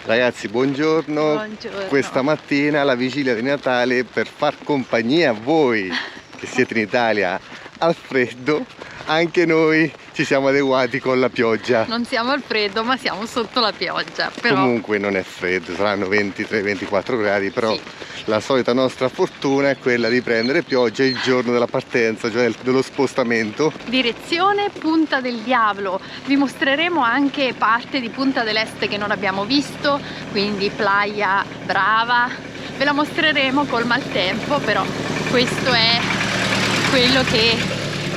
Ragazzi, buongiorno. Buongiorno. Questa mattina, alla vigilia di Natale, per far compagnia a voi che siete in Italia al freddo, anche noi ci siamo adeguati con la pioggia. Non siamo al freddo, ma siamo sotto la pioggia. Però... Comunque non è freddo, saranno 23-24 gradi, però sì. La solita nostra fortuna è quella di prendere pioggia il giorno della partenza, cioè dello spostamento. Direzione Punta del Diavolo. Vi mostreremo anche parte di Punta del Este che non abbiamo visto, quindi Playa Brava. Ve la mostreremo col maltempo, però questo è quello che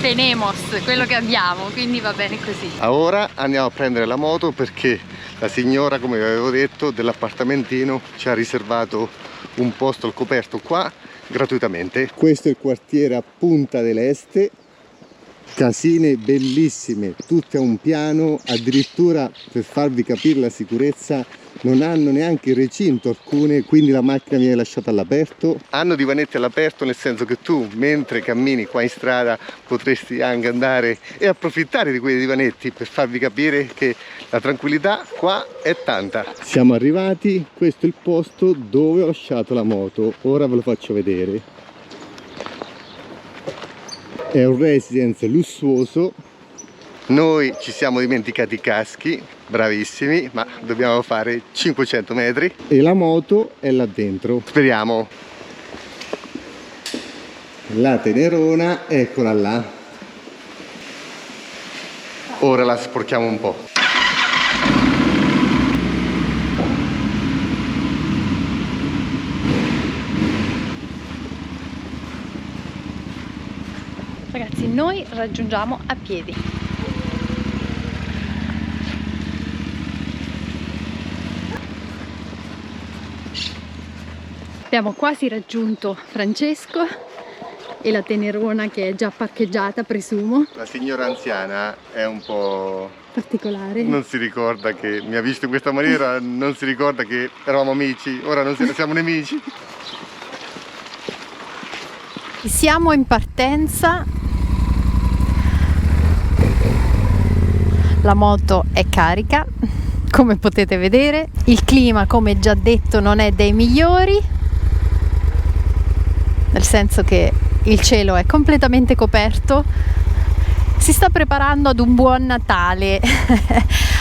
tenemos, quello che abbiamo, quindi va bene così. Ora andiamo a prendere la moto perché la signora, come vi avevo detto, dell'appartamentino ci ha riservato un posto al coperto qua gratuitamente. Questo è il quartiere a Punta del Este, casine bellissime, tutte a un piano, addirittura per farvi capire la sicurezza non hanno neanche il recinto alcune, quindi la macchina viene lasciata all'aperto. Hanno divanetti all'aperto, nel senso che tu mentre cammini qua in strada potresti anche andare e approfittare di quei divanetti, per farvi capire che la tranquillità qua è tanta. Siamo arrivati, questo è il posto dove ho lasciato la moto, ora ve lo faccio vedere. È un residence lussuoso. Noi ci siamo dimenticati i caschi, bravissimi, ma dobbiamo fare 500 metri e la moto è là dentro. Speriamo. La tenerona, eccola là. Ora la sporchiamo un po'. Ragazzi, noi raggiungiamo a piedi. Abbiamo quasi raggiunto Francesco e la tenerona che è già parcheggiata, presumo. La signora anziana è un po' particolare. Non si ricorda che mi ha visto in questa maniera, non si ricorda che eravamo amici, ora non siamo nemici. Siamo in partenza. La moto è carica, come potete vedere. Il clima, come già detto, non è dei migliori, nel senso che il cielo è completamente coperto. Si sta preparando ad un buon Natale,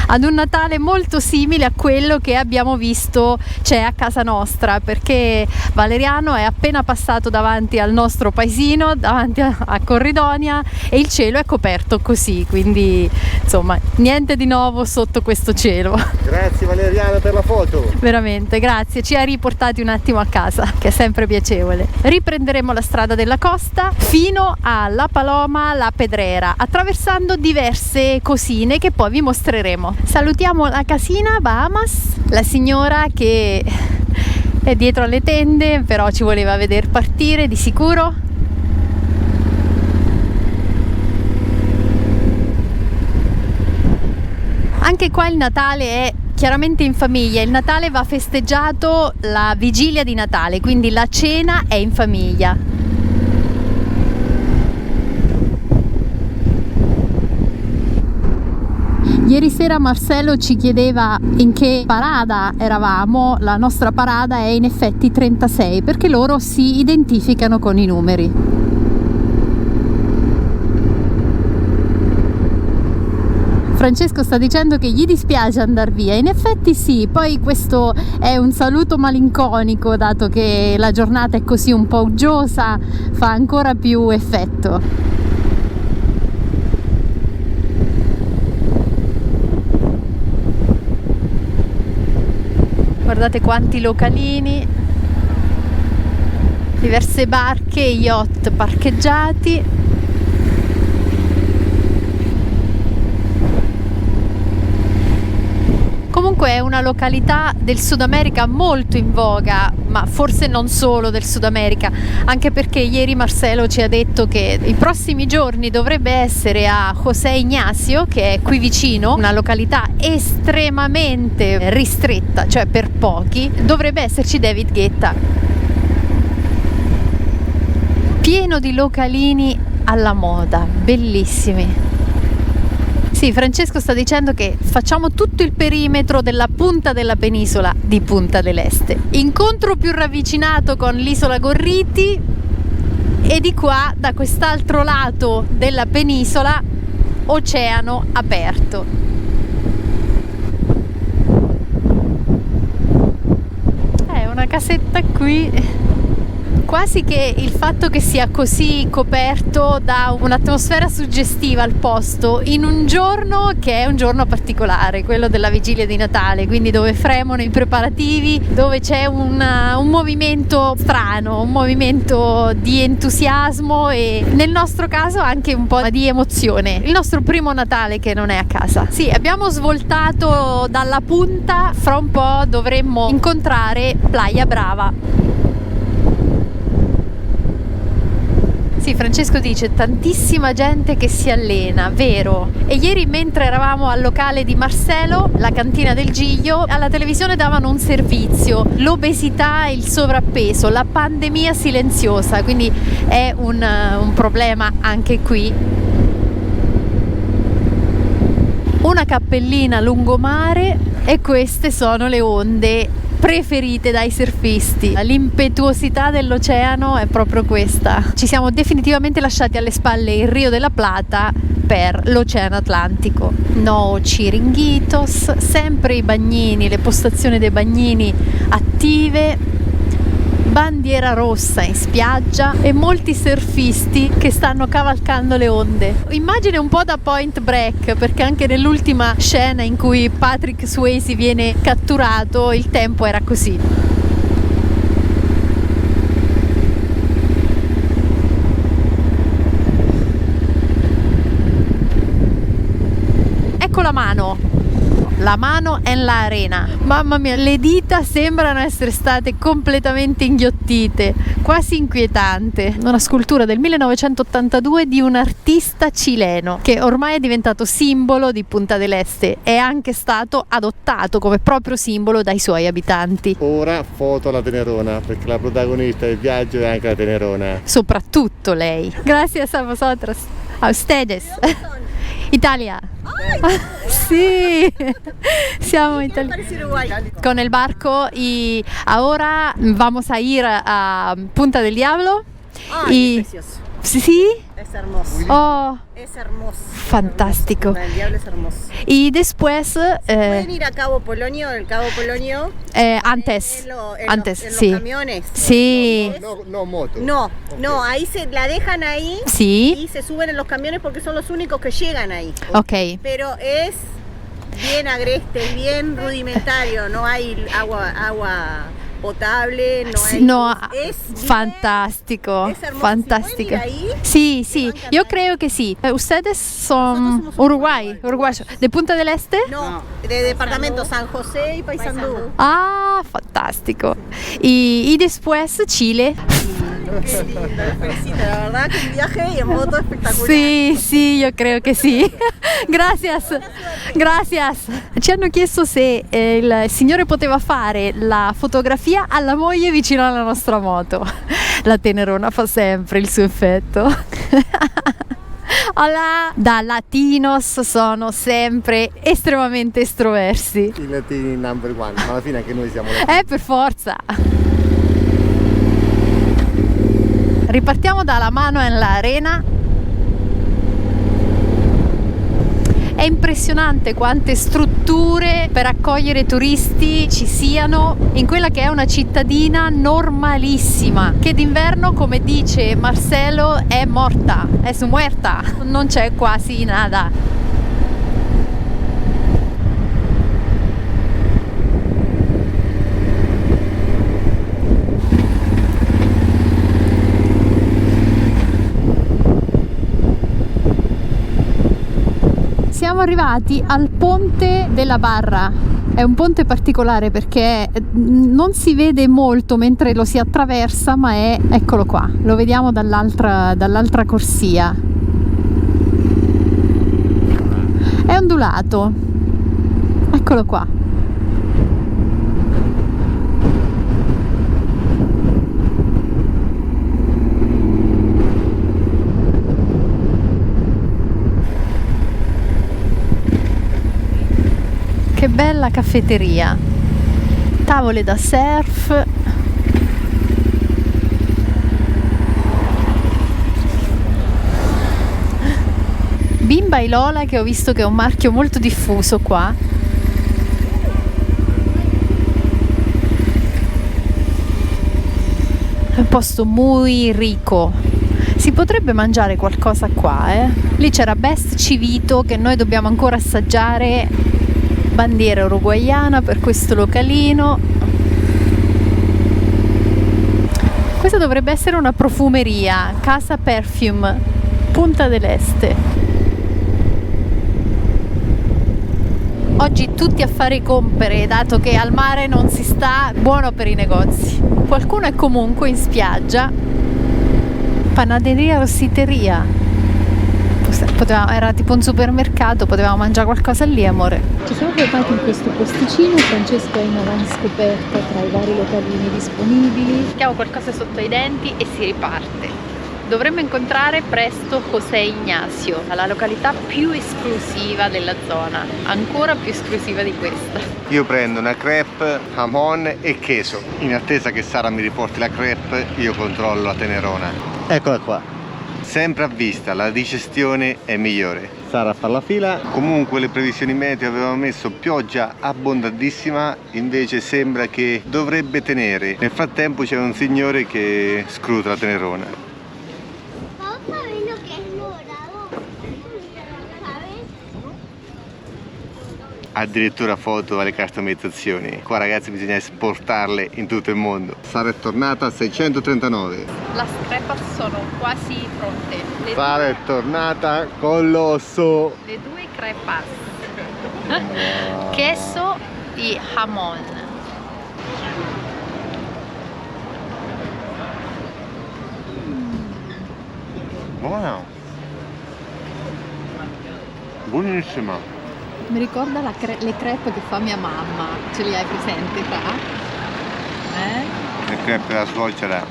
ad un Natale molto simile a quello che abbiamo visto c'è a casa nostra, perché Valeriano è appena passato davanti al nostro paesino, davanti a Corridonia, e il cielo è coperto così, quindi insomma niente di nuovo sotto questo cielo. Grazie Valeriano per la foto. Veramente, grazie, ci ha riportati un attimo a casa, che è sempre piacevole. Riprenderemo la strada della costa fino a La Paloma, La Pedrera, attraversando diverse cosine che poi vi mostreremo. Salutiamo la casina Bahamas, la signora che è dietro alle tende, però ci voleva vedere partire di sicuro. Anche qua il Natale è chiaramente in famiglia, il Natale va festeggiato la vigilia di Natale, quindi la cena è in famiglia. Ieri sera Marcello ci chiedeva in che parada eravamo. La nostra parada è in effetti 36, perché loro si identificano con i numeri. Francesco sta dicendo che gli dispiace andare via. In effetti sì, poi questo è un saluto malinconico, dato che la giornata è così un po' uggiosa, fa ancora più effetto. Guardate quanti localini, diverse barche e yacht parcheggiati. Comunque è una località del Sud America molto in voga, ma forse non solo del Sud America, anche perché ieri Marcelo ci ha detto che i prossimi giorni dovrebbe essere a José Ignacio, che è qui vicino, una località estremamente ristretta, cioè per pochi, dovrebbe esserci David Guetta. Pieno di localini alla moda, bellissimi. Sì, Francesco sta dicendo che facciamo tutto il perimetro della punta della penisola di Punta del Este. Incontro più ravvicinato con l'isola Gorriti e di qua, da quest'altro lato della penisola, oceano aperto. È una casetta qui. Quasi che il fatto che sia così coperto dà un'atmosfera suggestiva al posto in un giorno che è un giorno particolare, quello della vigilia di Natale, quindi dove fremono i preparativi, dove c'è un movimento strano, un movimento di entusiasmo e nel nostro caso anche un po' di emozione. Il nostro primo Natale che non è a casa. Sì, abbiamo svoltato dalla punta, fra un po' dovremmo incontrare Playa Brava. Sì, Francesco dice tantissima gente che si allena, vero? E ieri mentre eravamo al locale di Marcelo, la cantina del Giglio, alla televisione davano un servizio, l'obesità e il sovrappeso, la pandemia silenziosa, quindi è un problema anche qui. Una cappellina lungomare e queste sono le onde preferite dai surfisti. L'impetuosità dell'oceano è proprio questa. Ci siamo definitivamente lasciati alle spalle il Rio della Plata per l'Oceano Atlantico. No chiringuitos, sempre i bagnini, le postazioni dei bagnini attive, bandiera rossa in spiaggia e molti surfisti che stanno cavalcando le onde. Immagine un po' da Point Break, perché anche nell'ultima scena in cui Patrick Swayze viene catturato il tempo era così. Ecco la mano è la arena. Mamma mia, le dita sembrano essere state completamente inghiottite, quasi inquietante. Una scultura del 1982 di un artista cileno che ormai è diventato simbolo di Punta del Este, è anche stato adottato come proprio simbolo dai suoi abitanti. Ora foto alla Tenerona, perché la protagonista del viaggio è anche la Tenerona. Soprattutto lei. Gracias a vosotros, a ustedes. Italia. Sí, siamo italiani. Con el barco y ahora vamos a ir a Punta del Diablo. Y es precioso. Sí. Es hermoso. Oh, Es hermoso. fantástico. El Diablo es hermoso. Y después Pueden ir a Cabo Polonio, el Cabo Polonio. antes, En sí. los camiones. Sí. No moto. No, no, ahí se la dejan ahí Sí. y se suben en los camiones porque son los únicos que llegan ahí. Ok. Pero es bien agreste, bien rudimentario, no hay agua potable, no hay No, es fantástico, es hermoso. fantástico. ¿Se pueden ir ahí? Sí, sí, yo creo que sí. ¿Ustedes son somos uruguayos, de Punta del Este? No, de departamento San José y Paysandú. Ah, fantástico. Y después Chile. Qué lindo, les felicito, la verdad que un viaje y en moto espectacular. Sì, sì, io credo che sì. Gracias, gracias. Ci hanno chiesto se il signore poteva fare la fotografia alla moglie vicino alla nostra moto. La Tenerona fa sempre il suo effetto. Hola! Da latinos sono sempre estremamente estroversi. I latini number one, ma alla fine anche noi siamo Per forza! Ripartiamo dalla mano en la arena. È impressionante quante strutture per accogliere turisti ci siano in quella che è una cittadina normalissima, che d'inverno, come dice Marcelo, è morta, è muerta, non c'è quasi nada. Siamo arrivati al ponte della Barra. È un ponte particolare perché non si vede molto mentre lo si attraversa, ma eccolo qua, lo vediamo dall'altra corsia. È ondulato, eccolo qua. bella caffetteria, tavole da surf. Bimba e Lola, che ho visto che è un marchio molto diffuso qua. È un posto muy ricco. Si potrebbe mangiare qualcosa qua, Lì c'era Best Civito che noi dobbiamo ancora assaggiare. Bandiera uruguaiana per questo localino. Questa dovrebbe essere una profumeria, Casa Perfume, Punta del Este. Oggi tutti a fare compere, dato che al mare non si sta, buono per i negozi. Qualcuno è comunque in spiaggia. Panaderia Rossiteria. Era tipo un supermercato, potevamo mangiare qualcosa lì, amore. Ci siamo fermati in questo posticino, Francesco è in avanscoperta tra i vari localini disponibili. Mettiamo qualcosa sotto i denti e si riparte. Dovremmo incontrare presto José Ignacio, la località più esclusiva della zona, ancora più esclusiva di questa. Io prendo una crepe, jamon e queso. In attesa che Sara mi riporti la crepe, io controllo la tenerona. Eccola qua. Sempre a vista, la digestione è migliore. Sara fa la fila. Comunque le previsioni meteo avevano messo pioggia abbondantissima, invece sembra che dovrebbe tenere. Nel frattempo c'è un signore che scruta la tenerona. Addirittura foto alle customizzazioni. Qua ragazzi bisogna esportarle in tutto il mondo. Sara è tornata a 639. Le crepe sono quasi pronte. Sara è tornata con l'osso. Le due crepas. Queso e jamon. Buona. Buonissima. Mi ricorda le crepe che fa mia mamma, ce li hai presenti qua? Le crepe della suocera.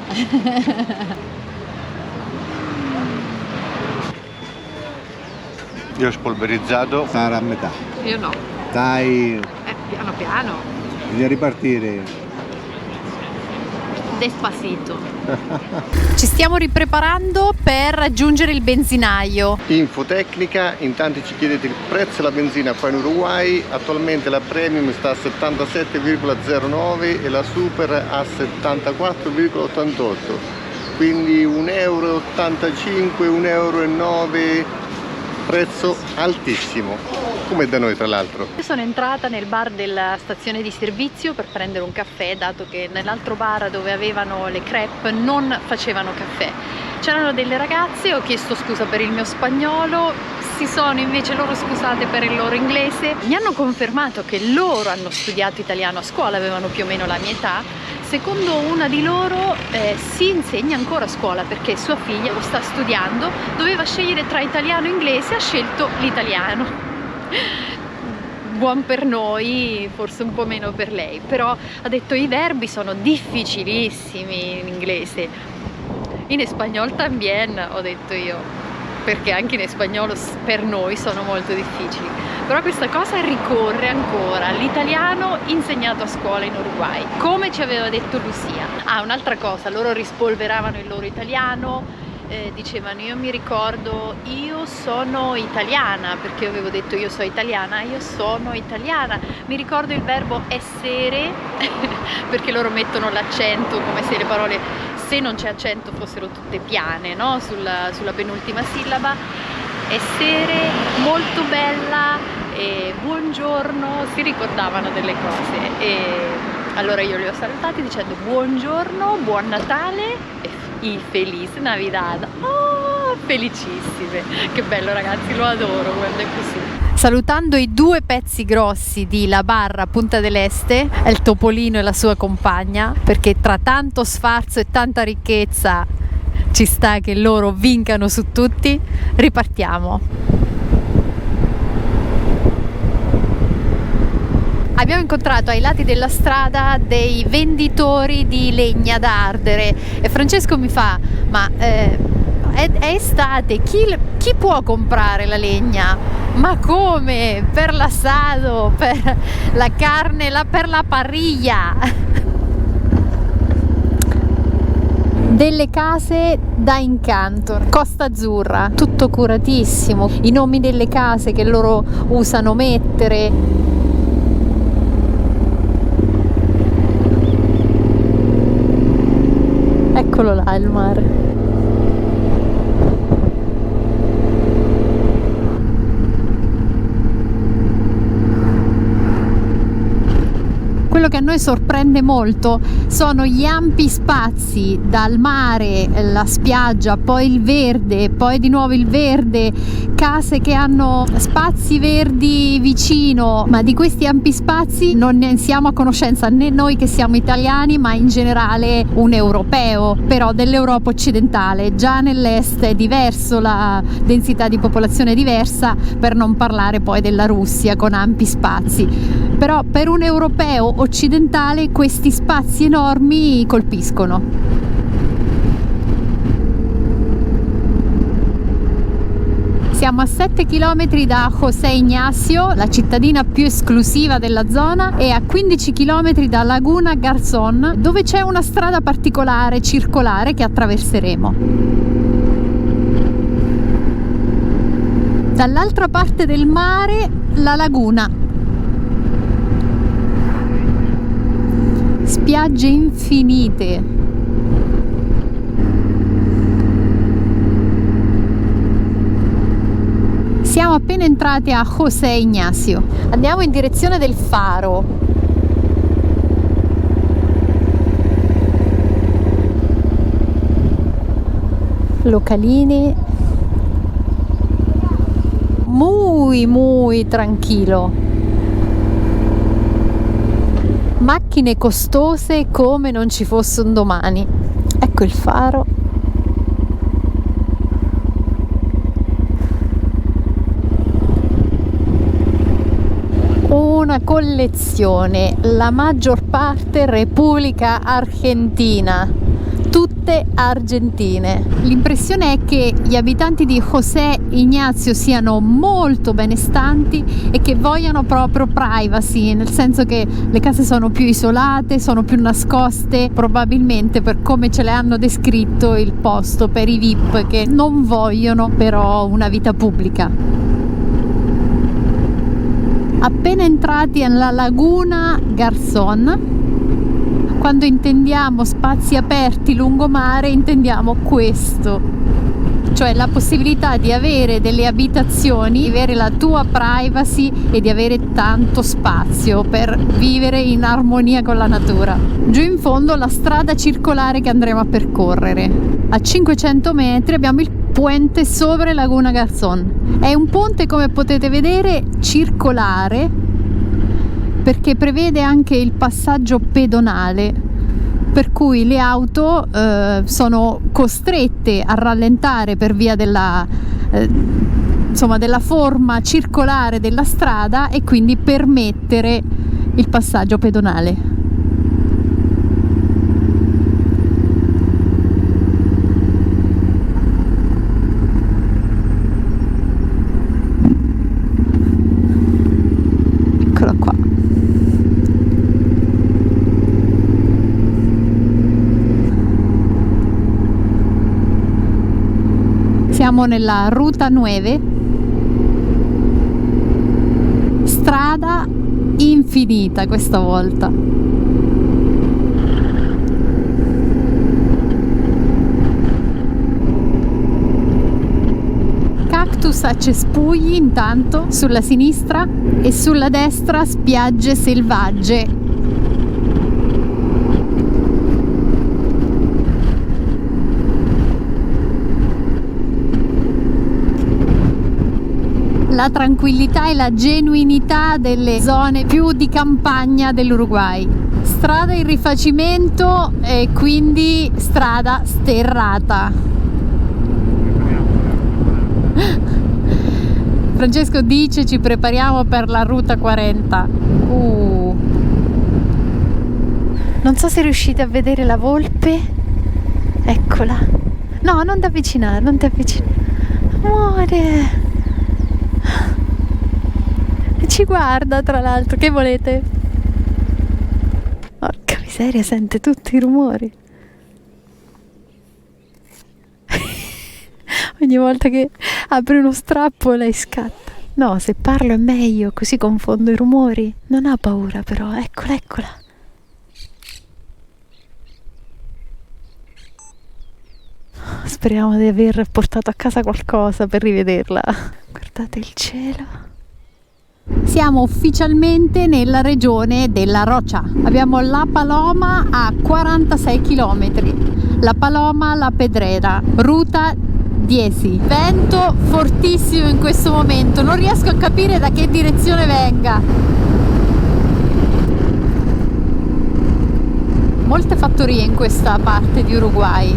Io ho spolverizzato. Sara a metà. Io no. Dai. Piano piano. Bisogna ripartire. Despacito. Ci stiamo ripreparando per raggiungere il benzinaio. Infotecnica, in tanti ci chiedete il prezzo della benzina qua in Uruguay. Attualmente la premium sta a 77,09 e la super a 74,88, quindi 1,85 €, 1,09 €, prezzo altissimo, come da noi tra l'altro. Io sono entrata nel bar della stazione di servizio per prendere un caffè, dato che nell'altro bar dove avevano le crepe non facevano caffè. C'erano delle ragazze, ho chiesto scusa per il mio spagnolo, si sono invece loro scusate per il loro inglese. Mi hanno confermato che loro hanno studiato italiano a scuola, avevano più o meno la mia età. Secondo una di loro si insegna ancora a scuola perché sua figlia lo sta studiando, doveva scegliere tra italiano e inglese, ha scelto l'italiano. Buon per noi, forse un po' meno per lei, però ha detto i verbi sono difficilissimi in inglese. In spagnolo también, ho detto io, perché anche in spagnolo per noi sono molto difficili. Però questa cosa ricorre ancora all'italiano insegnato a scuola in Uruguay, come ci aveva detto Lucia. Ah, un'altra cosa, loro rispolveravano il loro italiano, dicevano io mi ricordo io sono italiana, perché io avevo detto io sono italiana, io sono italiana, mi ricordo il verbo essere perché loro mettono l'accento come se le parole, se non c'è accento, fossero tutte piane, no? sulla penultima sillaba. Essere, molto bella, e buongiorno, si ricordavano delle cose e allora io li ho salutati dicendo buongiorno, buon Natale e Feliz Navidad. Oh, felicissime, che bello ragazzi, lo adoro quando è così. Salutando i due pezzi grossi di La Barra Punta del Este, è il Topolino e la sua compagna, perché tra tanto sfarzo e tanta ricchezza ci sta che loro vincano su tutti. Ripartiamo. Abbiamo incontrato ai lati della strada dei venditori di legna da ardere e Francesco mi fa: ma è estate, chi chi può comprare la legna? Ma come? Per l'assado, per la carne, per la parriglia. Delle case da incanto, Costa Azzurra, tutto curatissimo, i nomi delle case che loro usano mettere. Eccolo là il mare. Quello che a noi sorprende molto sono gli ampi spazi, dal mare, la spiaggia, poi il verde, poi di nuovo il verde, case che hanno spazi verdi vicino, ma di questi ampi spazi non ne siamo a conoscenza né noi che siamo italiani, ma in generale un europeo, però dell'Europa occidentale. Già nell'est è diverso, la densità di popolazione è diversa, per non parlare poi della Russia con ampi spazi. Però per un europeo occidentale questi spazi enormi colpiscono. Siamo a 7 km da José Ignacio, la cittadina più esclusiva della zona, e a 15 km da Laguna Garzón, dove c'è una strada particolare circolare che attraverseremo. Dall'altra parte del mare la laguna. Spiagge infinite. Siamo appena entrati a José Ignacio. Andiamo in direzione del faro. Localini. Muy tranquillo. Macchine costose come non ci fosse un domani. Ecco il faro. Una collezione, la maggior parte Repubblica Argentina, tutte argentine. L'impressione è che gli abitanti di José Ignacio siano molto benestanti e che vogliano proprio privacy, nel senso che le case sono più isolate, sono più nascoste, probabilmente per come ce le hanno descritto il posto per i VIP che non vogliono però una vita pubblica. Appena entrati nella Laguna Garzón, quando intendiamo spazi aperti lungomare intendiamo questo, cioè la possibilità di avere delle abitazioni, di avere la tua privacy e di avere tanto spazio per vivere in armonia con la natura. Giù in fondo la strada circolare che andremo a percorrere. A 500 metri abbiamo il puente sopra Laguna Garzón. È un ponte, come potete vedere, circolare, perché prevede anche il passaggio pedonale, per cui le auto sono costrette a rallentare per via della forma circolare della strada e quindi permettere il passaggio pedonale. Siamo nella Ruta 9, strada infinita questa volta. Cactus a cespugli intanto sulla sinistra e sulla destra spiagge selvagge. La tranquillità e la genuinità delle zone più di campagna dell'Uruguay. Strada in rifacimento e quindi strada sterrata. Francesco dice ci prepariamo per la Ruta 40. Non so se riuscite a vedere la volpe. Eccola. No, non ti avvicinare, non ti avvicinare. muore. E ci guarda, tra l'altro. Che volete? Porca miseria, sente tutti i rumori. Ogni volta che apri uno strappo lei scatta. No, se parlo è meglio, così confondo i rumori. Non ha paura però, eccola, eccola. Speriamo di aver portato a casa qualcosa per rivederla. Guardate il cielo. Siamo ufficialmente nella regione della Rocha. Abbiamo La Paloma a 46 km. La Paloma, La Pedrera, ruta 10. Vento fortissimo in questo momento, non riesco a capire da che direzione venga. Molte fattorie in questa parte di Uruguay.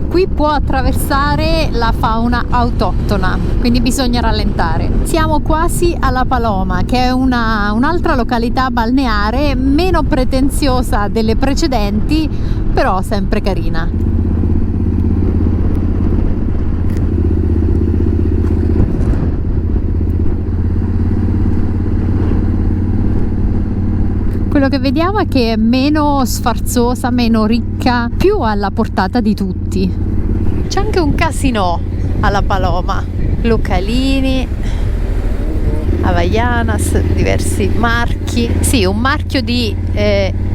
Qui può attraversare la fauna autoctona, quindi bisogna rallentare. Siamo quasi alla Paloma, che è un'altra località balneare meno pretenziosa delle precedenti, però sempre carina. Quello che vediamo è che è meno sfarzosa, meno ricca, più alla portata di tutti. C'è anche un casinò alla Paloma, localini, Havaianas, diversi marchi. Sì, un marchio di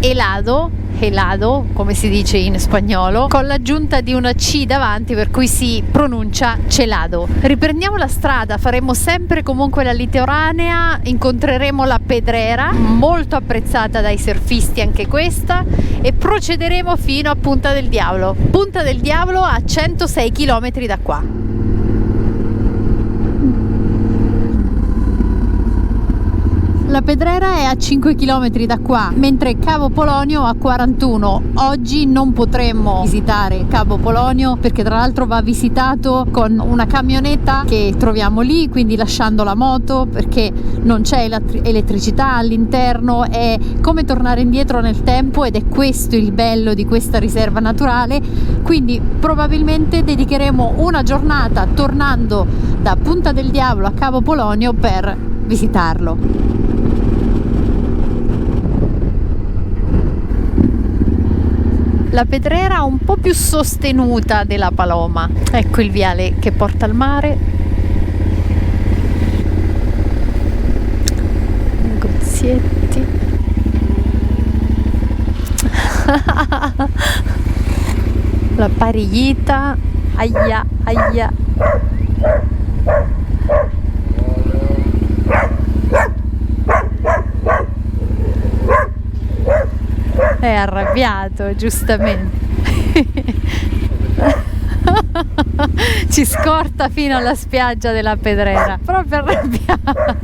helado, come si dice in spagnolo, con l'aggiunta di una C davanti, per cui si pronuncia celado. Riprendiamo la strada, faremo sempre comunque la litoranea, incontreremo la Pedrera, molto apprezzata dai surfisti anche questa, e procederemo fino a Punta del Diablo. Punta del Diablo a 106 km da qua. La Pedrera è a 5 km da qua, mentre Cabo Polonio a 41. Oggi non potremmo visitare Cabo Polonio perché tra l'altro va visitato con una camionetta che troviamo lì, quindi lasciando la moto perché non c'è elettricità all'interno. È come tornare indietro nel tempo ed è questo il bello di questa riserva naturale. Quindi probabilmente dedicheremo una giornata tornando da Punta del Diablo a Cabo Polonio per visitarlo. La Pedrera un po' più sostenuta della Paloma. Ecco il viale che porta al mare. Negozietti. La Parillita. Aia, aia. È arrabbiato, giustamente. Ci scorta fino alla spiaggia della Pedrera, proprio arrabbiato.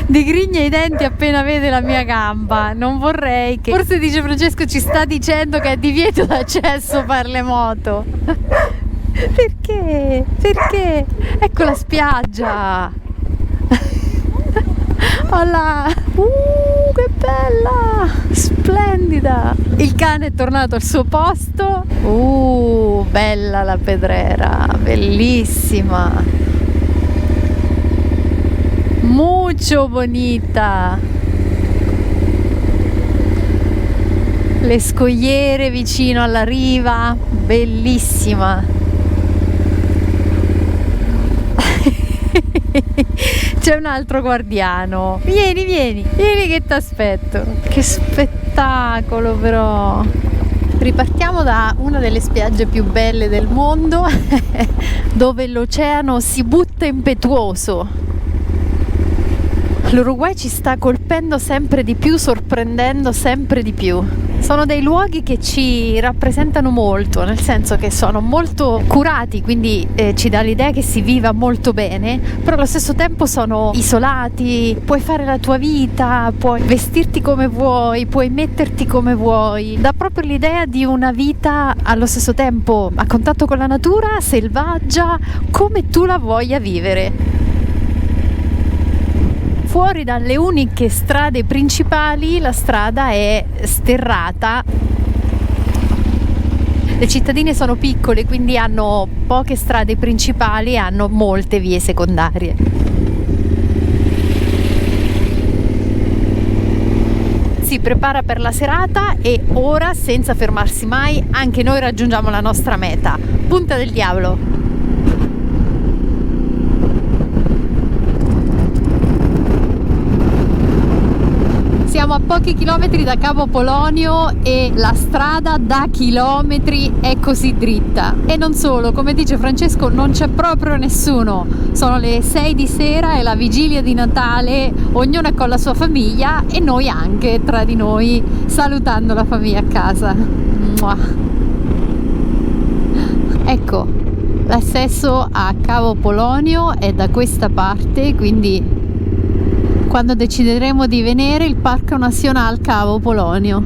Digrigna i denti appena vede la mia gamba. Non vorrei che... Forse dice Francesco ci sta dicendo che è divieto d'accesso per le moto. Perché? Perché? Ecco la spiaggia. Oh là. Che bella, splendida. Il cane è tornato al suo posto. Bella la Pedrera, bellissima, mucho bonita. Le scogliere vicino alla riva, bellissima. C'è un altro guardiano. Vieni che ti aspetto. Che spettacolo però. Ripartiamo da una delle spiagge più belle del mondo dove l'oceano si butta impetuoso. L'Uruguay ci sta colpendo sempre di più, sorprendendo sempre di più. Sono dei luoghi che ci rappresentano molto, nel senso che sono molto curati, quindi ci dà l'idea che si viva molto bene, però allo stesso tempo sono isolati, puoi fare la tua vita, puoi vestirti come vuoi, puoi metterti come vuoi. Dà proprio l'idea di una vita allo stesso tempo a contatto con la natura, selvaggia, come tu la voglia vivere. Fuori dalle uniche strade principali la strada è sterrata. Le cittadine sono piccole, quindi hanno poche strade principali e hanno molte vie secondarie. Si prepara per la serata e ora, senza fermarsi mai, anche noi raggiungiamo la nostra meta, Punta del Diablo. Siamo a pochi chilometri da Capo Polonio e la strada da chilometri è così dritta. E non solo, come dice Francesco, non c'è proprio nessuno. Sono le 6 di sera e la vigilia di Natale, ognuno è con la sua famiglia e noi anche tra di noi, salutando la famiglia a casa. Mua. Ecco, l'accesso a Capo Polonio è da questa parte, quindi quando decideremo di venire il Parco Nazionale Capo Polonio.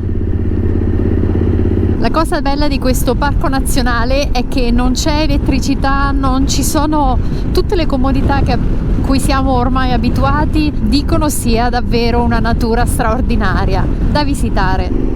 La cosa bella di questo parco nazionale è che non c'è elettricità, non ci sono tutte le comodità a cui siamo ormai abituati, dicono sia davvero una natura straordinaria da visitare.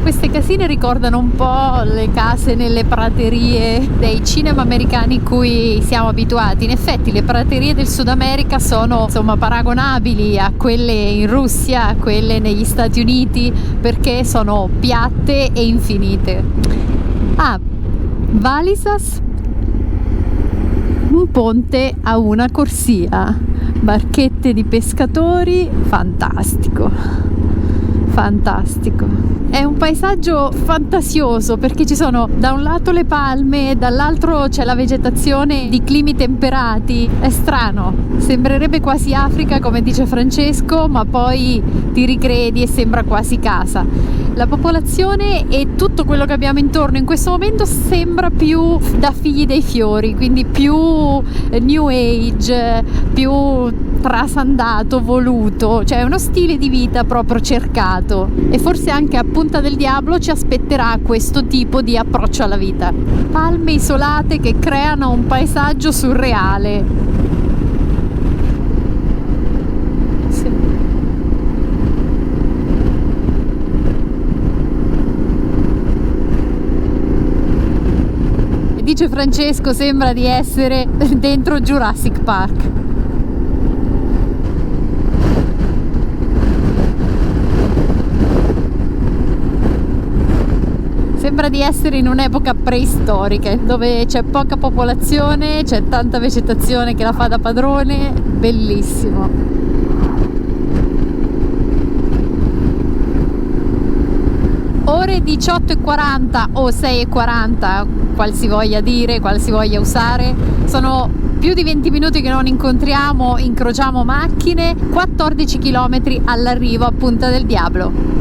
Queste casine ricordano un po' le case nelle praterie dei cinema americani cui siamo abituati. In effetti le praterie del Sud America sono insomma paragonabili a quelle in Russia, a quelle negli Stati Uniti, perché sono piatte e infinite. Valisas, un ponte a una corsia, barchette di pescatori, fantastico. È un paesaggio fantasioso perché ci sono da un lato le palme, dall'altro c'è la vegetazione di climi temperati. È strano, sembrerebbe quasi Africa come dice Francesco, ma poi ti ricredi e sembra quasi casa. La popolazione e tutto quello che abbiamo intorno in questo momento sembra più da figli dei fiori, quindi più new age, più trasandato, voluto, cioè uno stile di vita proprio cercato, e forse anche a Punta del Diablo ci aspetterà questo tipo di approccio alla vita. Palme isolate che creano un paesaggio surreale. Sì. E dice Francesco, sembra di essere dentro Jurassic Park. Sembra di essere in un'epoca preistorica dove c'è poca popolazione, c'è tanta vegetazione che la fa da padrone, bellissimo. Ore 18:40 o 6:40, qual si voglia dire, qual si voglia usare, sono più di 20 minuti che non incrociamo macchine, 14 km all'arrivo a Punta del Diablo.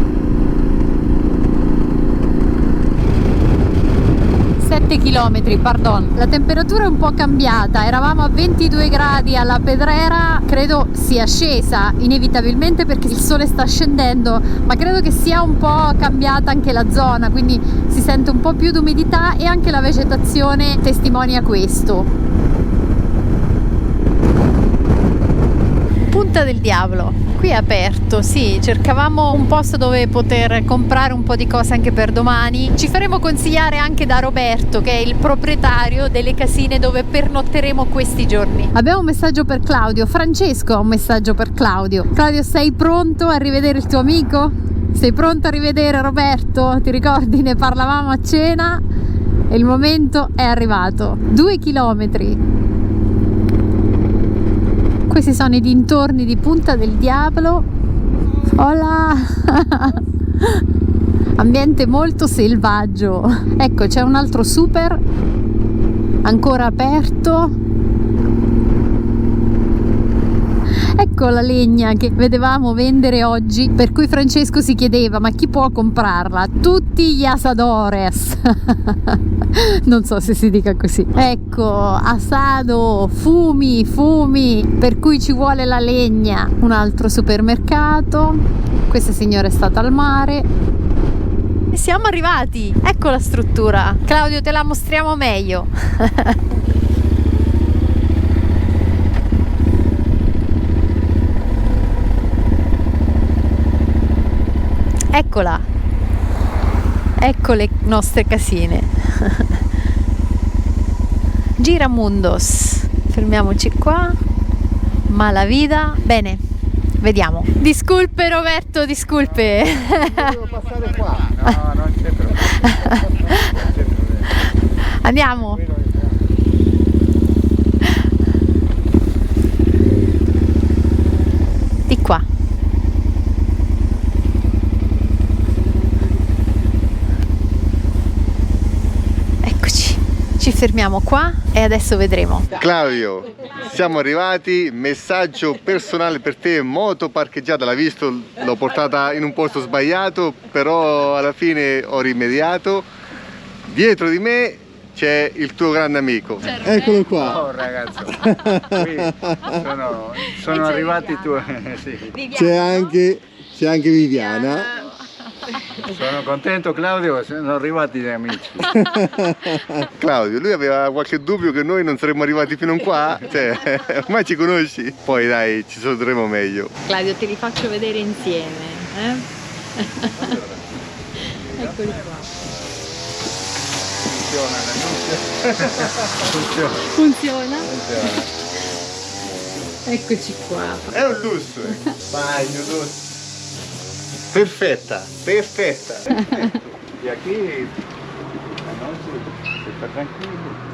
7 km, pardon. La temperatura è un po' cambiata, eravamo a 22 gradi alla Pedrera, credo sia scesa inevitabilmente perché il sole sta scendendo, ma credo che sia un po' cambiata anche la zona, quindi si sente un po' più d'umidità e anche la vegetazione testimonia questo. Punta del Diablo, qui è aperto, sì, cercavamo un posto dove poter comprare un po' di cose anche per domani. Ci faremo consigliare anche da Roberto, che è il proprietario delle casine dove pernotteremo questi giorni. Abbiamo un messaggio per Claudio. Francesco ha un messaggio per Claudio. Claudio, sei pronto a rivedere il tuo amico? Sei pronto a rivedere Roberto? Ti ricordi? Ne parlavamo a cena e il momento è arrivato. 2 chilometri. Questi sono i dintorni di Punta del Diablo. Hola! Ambiente molto selvaggio. Ecco, c'è un altro super ancora aperto. Ecco la legna che vedevamo vendere oggi, per cui Francesco si chiedeva: ma chi può comprarla? Tutti gli asadores. Non so se si dica così. Ecco, asado, fumi, per cui ci vuole la legna. Un altro supermercato. Questa signora è stata al mare. E siamo arrivati. Ecco la struttura. Claudio, te la mostriamo meglio. Eccola, ecco le nostre casine. Giramundos, fermiamoci qua. Malavida, bene, vediamo. Disculpe Roberto, disculpe. Devo passare qua. No, non c'è problema. Andiamo. Di qua. Eccoci, ci fermiamo qua e adesso vedremo. Claudio, siamo arrivati, messaggio personale per te, moto parcheggiata, l'hai visto, l'ho portata in un posto sbagliato, però alla fine ho rimediato. Dietro di me c'è il tuo grande amico. Eccolo qua. Oh ragazzo, qui sono arrivati tu. Sì. C'è anche Viviana. Sono contento Claudio, sono arrivati gli amici. Claudio, lui aveva qualche dubbio che noi non saremmo arrivati fino a qua, cioè, ormai ci conosci? Poi dai, ci saluteremo meglio. Claudio, te li faccio vedere insieme. Eccoli qua. Funziona? Eccoci qua. È un lusso, bagno, lusso. Perfetta, perfetta. E qui la notte si sta tranquillo.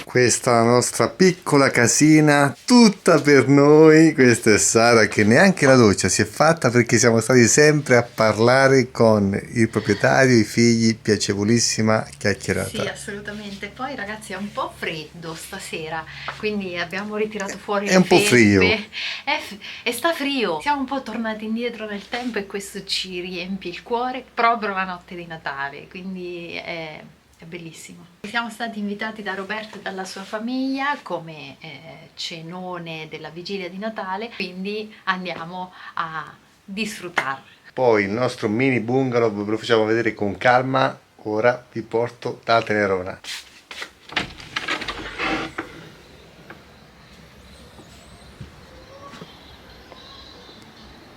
Questa è la nostra piccola casina, tutta per noi. Questa è Sara che neanche la doccia si è fatta perché siamo stati sempre a parlare con il proprietario, i figli, piacevolissima chiacchierata. Sì, assolutamente. Poi ragazzi è un po' freddo stasera, quindi abbiamo ritirato fuori È le un po' frio. E sta frio. Siamo un po' tornati indietro nel tempo e questo ci riempie il cuore proprio la notte di Natale, quindi è bellissimo. Siamo stati invitati da Roberto e dalla sua famiglia come cenone della vigilia di Natale, quindi andiamo a disfruttarlo. Poi il nostro mini bungalow ve lo facciamo vedere con calma. Ora vi porto dalla Tenerona.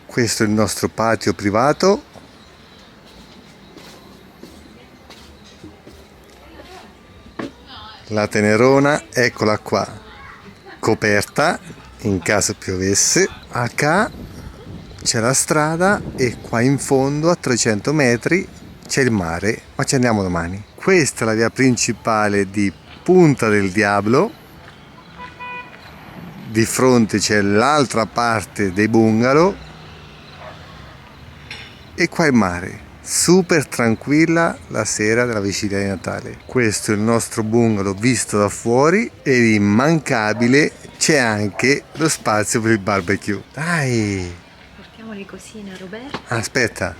Questo è il nostro patio privato. La Tenerona, eccola qua, coperta in caso piovesse. Acá c'è la strada e qua in fondo a 300 metri c'è il mare, ma ci andiamo domani. Questa è la via principale di Punta del Diablo. Di fronte c'è l'altra parte dei bungalow e qua il mare. Super tranquilla la sera della vigilia di Natale. Questo è il nostro bungalow visto da fuori e immancabile c'è anche lo spazio per il barbecue. Dai! Portiamo le cosine a Roberto. Aspetta,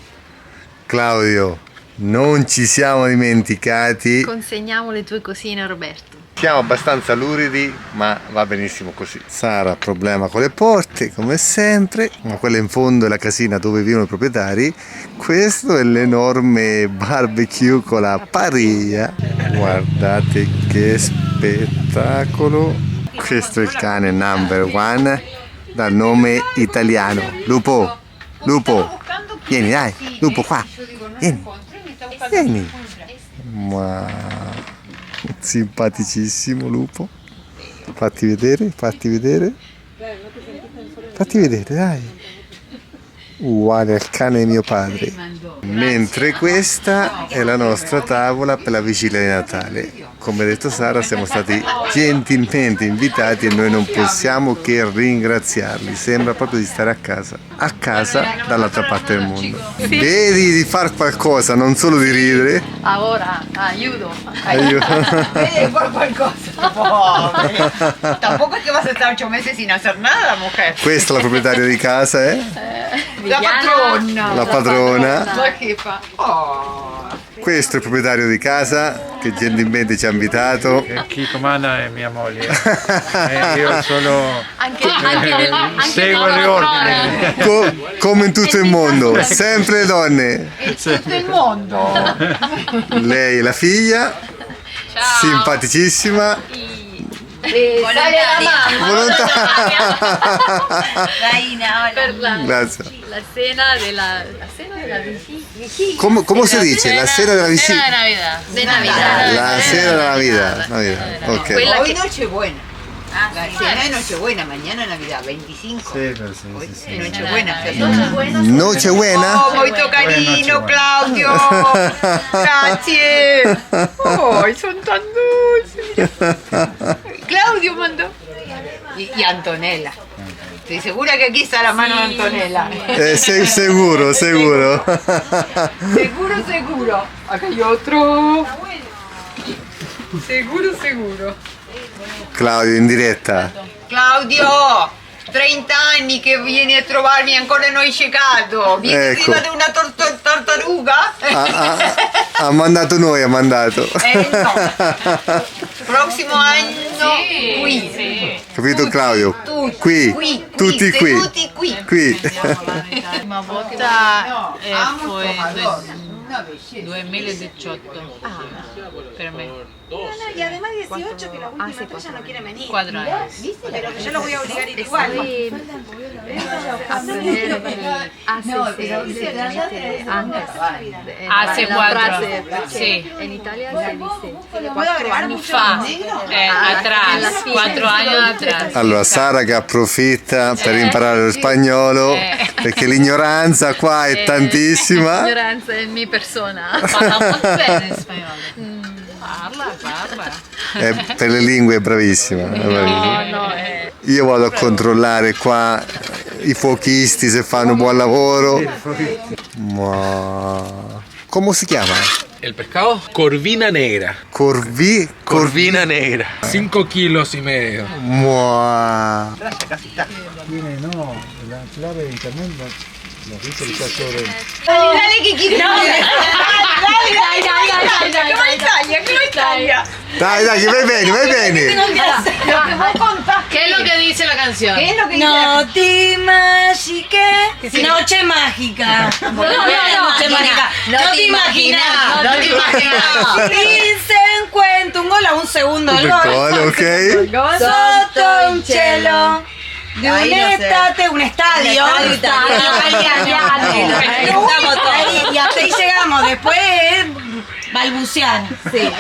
Claudio, non ci siamo dimenticati. Consegniamo le tue cosine a Roberto. Siamo abbastanza luridi, ma va benissimo così. Sara ha problema con le porte, come sempre, ma quella in fondo è la casina dove vivono i proprietari. Questo è l'enorme barbecue con la parriglia. Guardate che spettacolo. Questo è il cane number one dal nome italiano. Lupo, Lupo, vieni dai, Lupo qua, vieni, vieni. Ma... simpaticissimo Lupo. Fatti vedere, fatti vedere. Fatti vedere, dai. Uguale al cane di mio padre. Mentre questa è la nostra tavola per la vigilia di Natale. Come ha detto Sara, siamo stati gentilmente invitati e noi non possiamo che ringraziarli. Sembra proprio di stare a casa dall'altra parte del mondo. Sì. Vedi di far qualcosa, non solo di ridere. Ahora, aiuto. Vedi por qualcosa. Tampoco es que vas a estar 8 meses sin hacer nada, mujer. Questa è la proprietaria di casa, La patrona. la padrona. La jefa. Questo è il proprietario di casa che gentilmente ci ha invitato. E chi comanda è mia moglie. Io solo Anche anche seguo le ordini. Come in tutto il mondo, sempre le donne. Tutto il mondo. Lei è la figlia, simpaticissima. Dale la mano. Volontà. Reina, hola. per Grazie. la cena della vigilia. ¿Cómo se dice? La cena de la visita. De Navidad. La cena de la Navidad. Ok. Hoy Nochebuena. La cena de Nochebuena, mañana Navidad, 25. Sí, pero Hoy sí, sí, è sí. Nochebuena. Nochebuena. Oh, molto carino, Claudio. Grazie. Oh, sono tan dulci. Claudio mandó. Y Antonella. Estoy segura que aquí está la mano de Antonella. Seguro. Seguro. Acá hay otro. Seguro. Claudio in diretta. Claudio, 30 anni che vieni a trovarmi, ancora non hai cecato. Vieni Ecco. prima di una tartaruga? Ha mandato noi, ha mandato. No. Prossimo anno qui. Capito Claudio? Tutti Qui, tutti qui. seduti qui. Qui. La prima volta fu nel 2018 per me. Y además 18 que la última estrella no quiere venir. 4 años. Pero que yo los voy a obligar a ir igual. Hace 4. Sì. En Italia se dice ¿Puedo agregar mucho Fa. negro? Atrás. 4 años atrás. Allora Sara che approfitta per imparare lo spagnolo perché l'ignoranza qua è tantissima. Ignoranza è mia persona. Parla molto bene in spagnolo. Parla. Per le lingue è bravissima. È bravissima. Io vado a controllare qua i fuochisti se fanno buon lavoro. Ma come si chiama? El pescado, corvina negra. Corvina negra. 5 kilos y medio. Mua. Tiene, no, la clave de internet lo dice que está sobre. Dale che chiedi. Dai. Dai, che vai bene. ¿Qué es lo que dice la canción? ¿Qué es lo que dice? Noti magiche. Noche mágica. No, noche mágica. No te imaginas. Y se encuentra un gol a un segundo del gol. Ok? Sotto un cielo. De un estadio. Y hasta ahí llegamos. Después balbucear. Sí.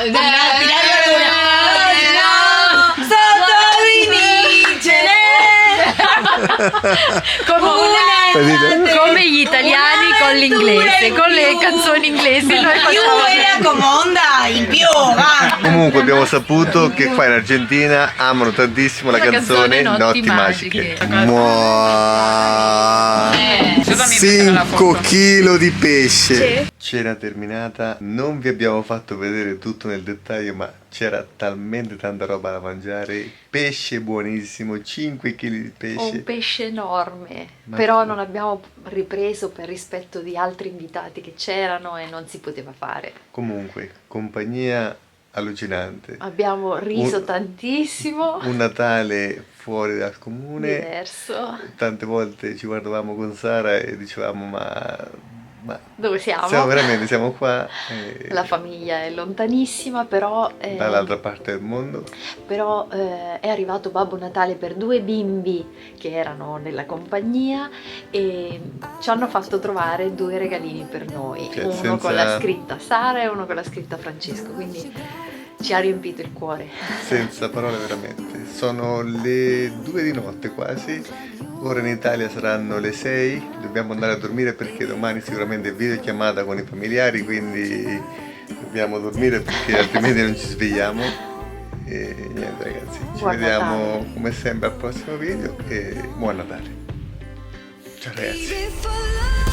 Come gli italiani con l'inglese, con le canzoni inglesi. Noi facciamo Era como onda in più, va. Comunque abbiamo saputo che qua in Argentina amano tantissimo la canzone Notti Magiche. Mua. 5 kg di pesce. Cena terminata, non vi abbiamo fatto vedere tutto nel dettaglio, ma c'era talmente tanta roba da mangiare. Pesce buonissimo, 5 kg di pesce. un pesce enorme, Ma- però non abbiamo ripreso per rispetto di altri invitati che c'erano e non si poteva fare. Comunque, compagnia allucinante. Abbiamo riso Un- tantissimo, Un Natale fuori dal comune. diverso. Tante volte ci guardavamo con Sara e dicevamo ma Dove siamo? siamo qua La famiglia è lontanissima, però, dall'altra parte del mondo. però è arrivato Babbo Natale per 2 bimbi che erano nella compagnia e ci hanno fatto trovare 2 regalini per noi, Cioè, uno senza- con la scritta Sara e uno con la scritta Francesco, quindi ci ha riempito il cuore. Senza parole veramente. Sono le 2 di notte quasi. Ora in Italia saranno le 6. Dobbiamo andare a dormire perché domani sicuramente è videochiamata con i familiari, quindi dobbiamo dormire perché altrimenti non ci svegliamo. E niente ragazzi, ci Buon vediamo Natale. come sempre al prossimo video e buon Natale. Ciao ragazzi. Before love